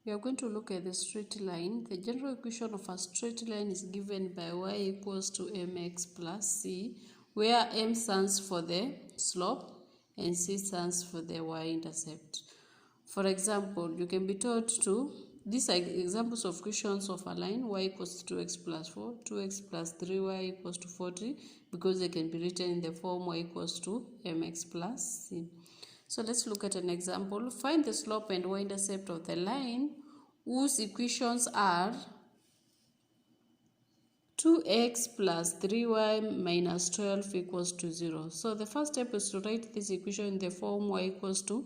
We are going to look at the straight line. The general equation of a straight line is given by y equals to mx plus c, where m stands for the slope and c stands for the y-intercept. For example, you can be told to, these are examples of equations of a line y equals to 2x plus 4, 2x plus 3y equals to 40, because they can be written in the form y equals to mx plus c. So let's look at an example. Find the slope and y-intercept of the line whose equations are 2x plus 3y minus 12 equals to 0. So the first step is to write this equation in the form y equals to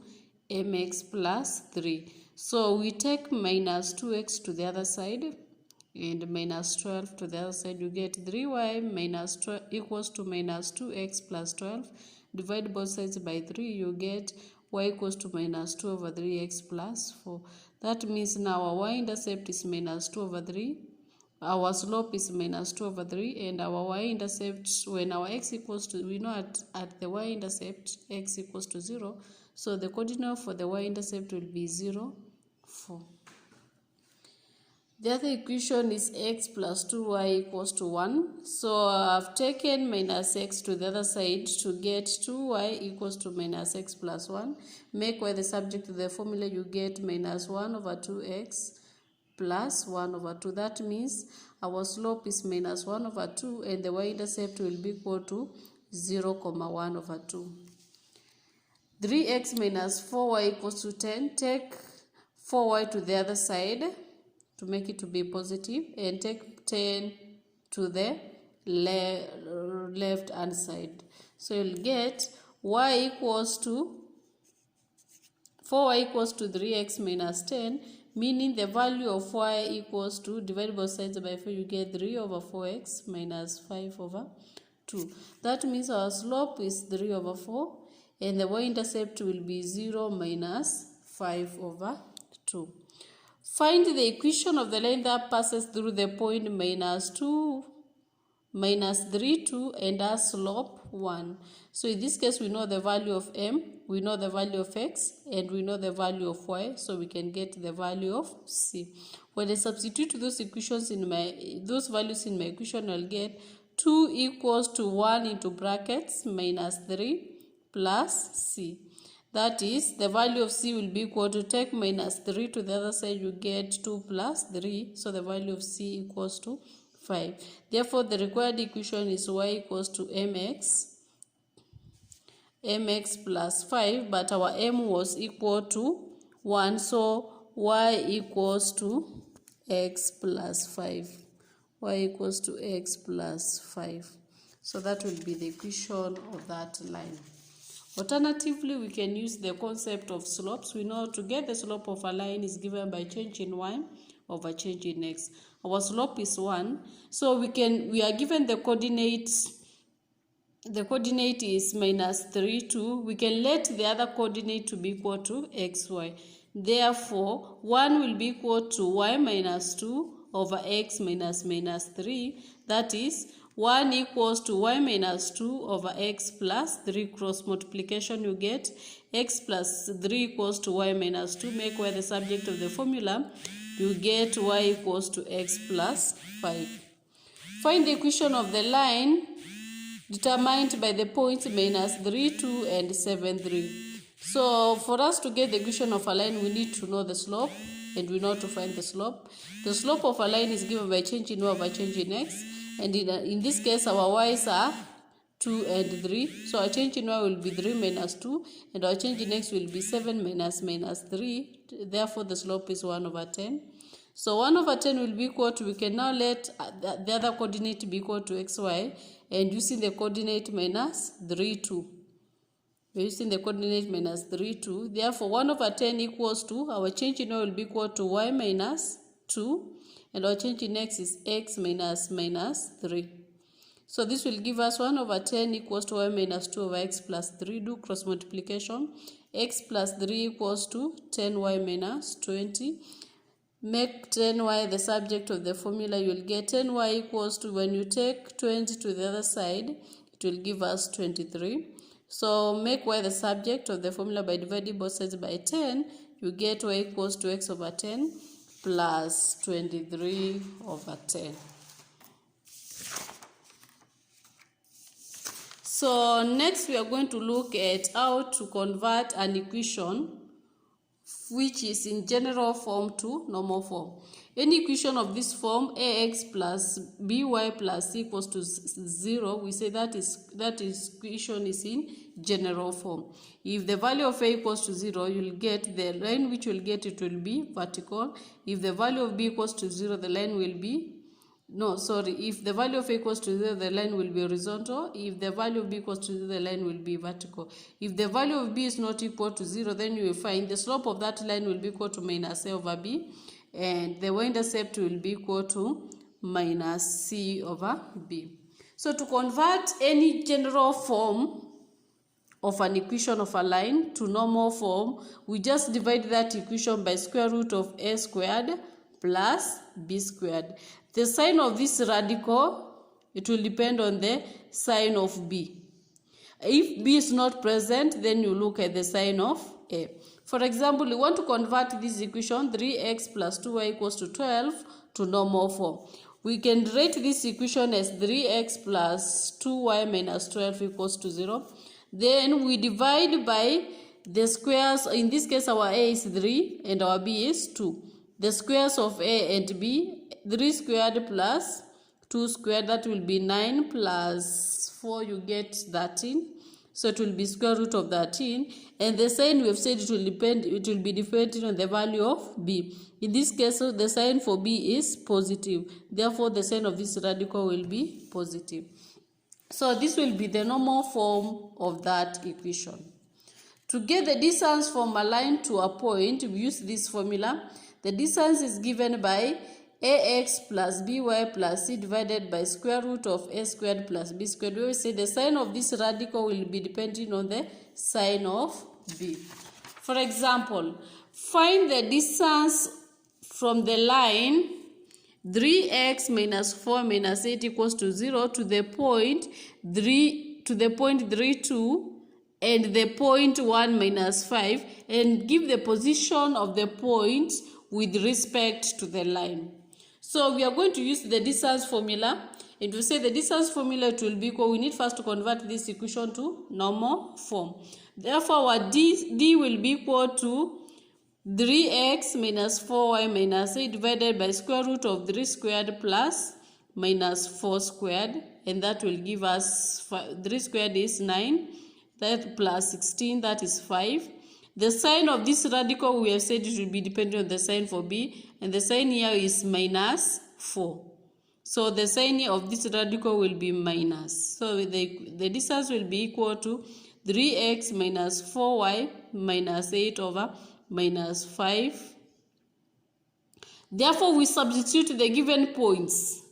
mx plus 3. So we take minus 2x to the other side and minus 12 to the other side. You get 3y minus 12 equals to minus 2x plus 12. Divide both sides by 3, you get y equals to minus 2 over 3x plus 4. That means now our y-intercept is minus 2 over 3. Our slope is minus 2 over 3, and our y-intercept, when our x equals to, we know at the y-intercept, x equals to 0. So the coordinate for the y-intercept will be 0, 4. The other equation is x plus 2y equals to 1. So I've taken minus x to the other side to get 2y equals to minus x plus 1. Make y the subject to the formula, you get minus 1 over 2x plus 1 over 2. That means our slope is minus 1 over 2 and the y-intercept will be equal to 0, 1 over 2. 3x minus 4y equals to 10. Take 4y to the other side to make it to be positive, and take 10 to the left hand side. So you'll get y equals to 4y equals to 3x minus 10, meaning the value of y equals to, divide both sides by 4, you get 3 over 4x minus 5 over 2. That means our slope is 3 over 4 and the y-intercept will be 0 minus 5 over 2. Find the equation of the line that passes through the point minus 2, minus 3, 2 and has slope 1. So in this case, we know the value of m, we know the value of x, and we know the value of y, so we can get the value of c. When I substitute those equations in those values in my equation, I'll get 2 equals to 1 into brackets minus 3 plus c. That is, the value of c will be equal to, take minus 3 to the other side, you get 2 plus 3. So the value of c equals to 5. Therefore, the required equation is y equals to mx plus 5, but our m was equal to 1. So y equals to x plus 5. Y equals to x plus 5. So that will be the equation of that line. Alternatively, we can use the concept of slopes. We know to get the slope of a line is given by change in y over change in x. Our slope is 1, so we are given the coordinates. The coordinate is minus 3, 2. We can let the other coordinate to be equal to xy. Therefore, 1 will be equal to y minus 2 over x minus 3. That is, 1 equals to y minus 2 over x plus 3. Cross multiplication, you get x plus 3 equals to y minus 2. Make y the subject of the formula, you get y equals to x plus 5. Find the equation of the line determined by the points minus 3, 2 and 7, 3. So for us to get the equation of a line, we need to know the slope, and we know to find the slope. The slope of a line is given by change in y over change in x, and in this case our y's are 2 and 3. So our change in y will be 3 minus 2, and our change in x will be 7 minus 3. Therefore the slope is 1 over 10. So 1 over 10 will be equal to, we can now let the other coordinate be equal to xy, and using the coordinate minus 3, 2. We're using the coordinate minus 3, 2. Therefore, 1 over 10 equals to, our change in y will be equal to y minus 2. And our change in x is x minus 3. So this will give us 1 over 10 equals to y minus 2 over x plus 3. Do cross multiplication. X plus 3 equals to 10y minus 20. Make 10y the subject of the formula. You will get 10y equals to, when you take 20 to the other side, it will give us 23. So make y the subject of the formula by dividing both sides by 10. you get y equals to x over 10 plus 23 over 10. So next we are going to look at how to convert an equation which is in general form to normal form. Any equation of this form, ax plus by plus c equals to 0, we say that equation is in general form. If the value of a equals to 0, you will get the line which will get it will be vertical. If the value of b equals to 0, the line will be if the value of a equals to 0, the line will be horizontal. If the value of b equals to 0, the line will be vertical. If the value of b is not equal to 0, then you will find the slope of that line will be equal to minus a over b, and the y-intercept will be equal to minus c over b. So to convert any general form of an equation of a line to normal form, we just divide that equation by square root of a squared plus b squared. The sign of this radical, it will depend on the sign of b. If b is not present, then you look at the sign of a. For example, you want to convert this equation 3x plus 2y equals to 12 to normal form. We can write this equation as 3x plus 2y minus 12 equals to 0. Then we divide by the squares. In this case, our a is 3 and our b is 2. The squares of a and b, 3 squared plus 2 squared, that will be 9 plus 4, you get 13. So it will be square root of 13. And the sign we have said it will be depending on the value of b. In this case, the sign for b is positive. Therefore, the sign of this radical will be positive. So this will be the normal form of that equation. To get the distance from a line to a point, we use this formula. The distance is given by ax plus by plus c divided by square root of a squared plus b squared. We will say the sign of this radical will be depending on the sign of b. For example, find the distance from the line 3x minus 4 minus 8 equals to 0 to the point 3 2 and the point 1 minus 5, and give the position of the point with respect to the line. So we are going to use the distance formula, and to say the distance formula, it will be equal. We need first to convert this equation to normal form. Therefore, our d will be equal to 3x minus 4y minus 8 divided by square root of 3 squared plus minus 4 squared, and that will give us 3 squared is 9, that plus 16, that is 5. The sign of this radical, we have said it will be dependent on the sign for b, and the sign here is minus 4. So the sign here of this radical will be minus. So the distance will be equal to 3x minus 4y minus 8 over minus 5. Therefore, we substitute the given points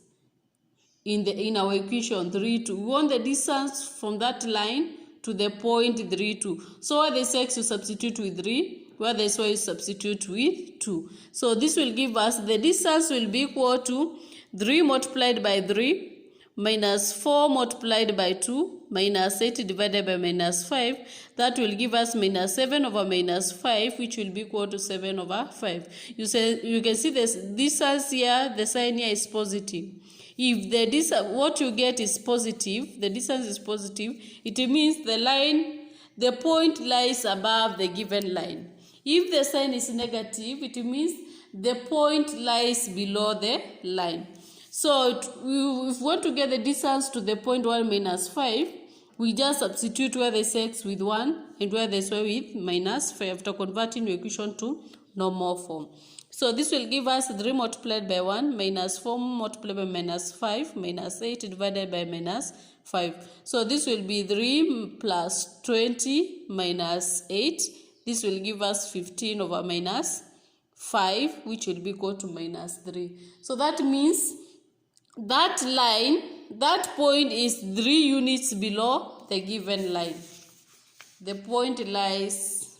in our equation 3, 2. We want the distance from that line to the point 3, 2. So where there's x, you substitute with 3. Where there's y, you substitute with 2. So this will give us the distance will be equal to 3 multiplied by 3 minus 4 multiplied by 2 minus 8 divided by minus 5. That will give us minus 7 over minus 5, which will be equal to 7 over 5. You can see this distance here, the sign here is positive. If the distance, what you get is positive, the distance is positive, it means the point lies above the given line. If the sign is negative, it means the point lies below the line. So if we want to get the distance to the point 1 minus 5, we just substitute where there's x with 1 and where there's y with minus 5 after converting the equation to normal form. So this will give us 3 multiplied by 1 minus 4 multiplied by minus 5 minus 8 divided by minus 5. So this will be 3 plus 20 minus 8. This will give us 15 over minus 5, which will be equal to minus 3. So that means that line, that point is 3 units below the given line. The point lies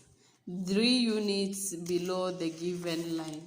3 units below the given line.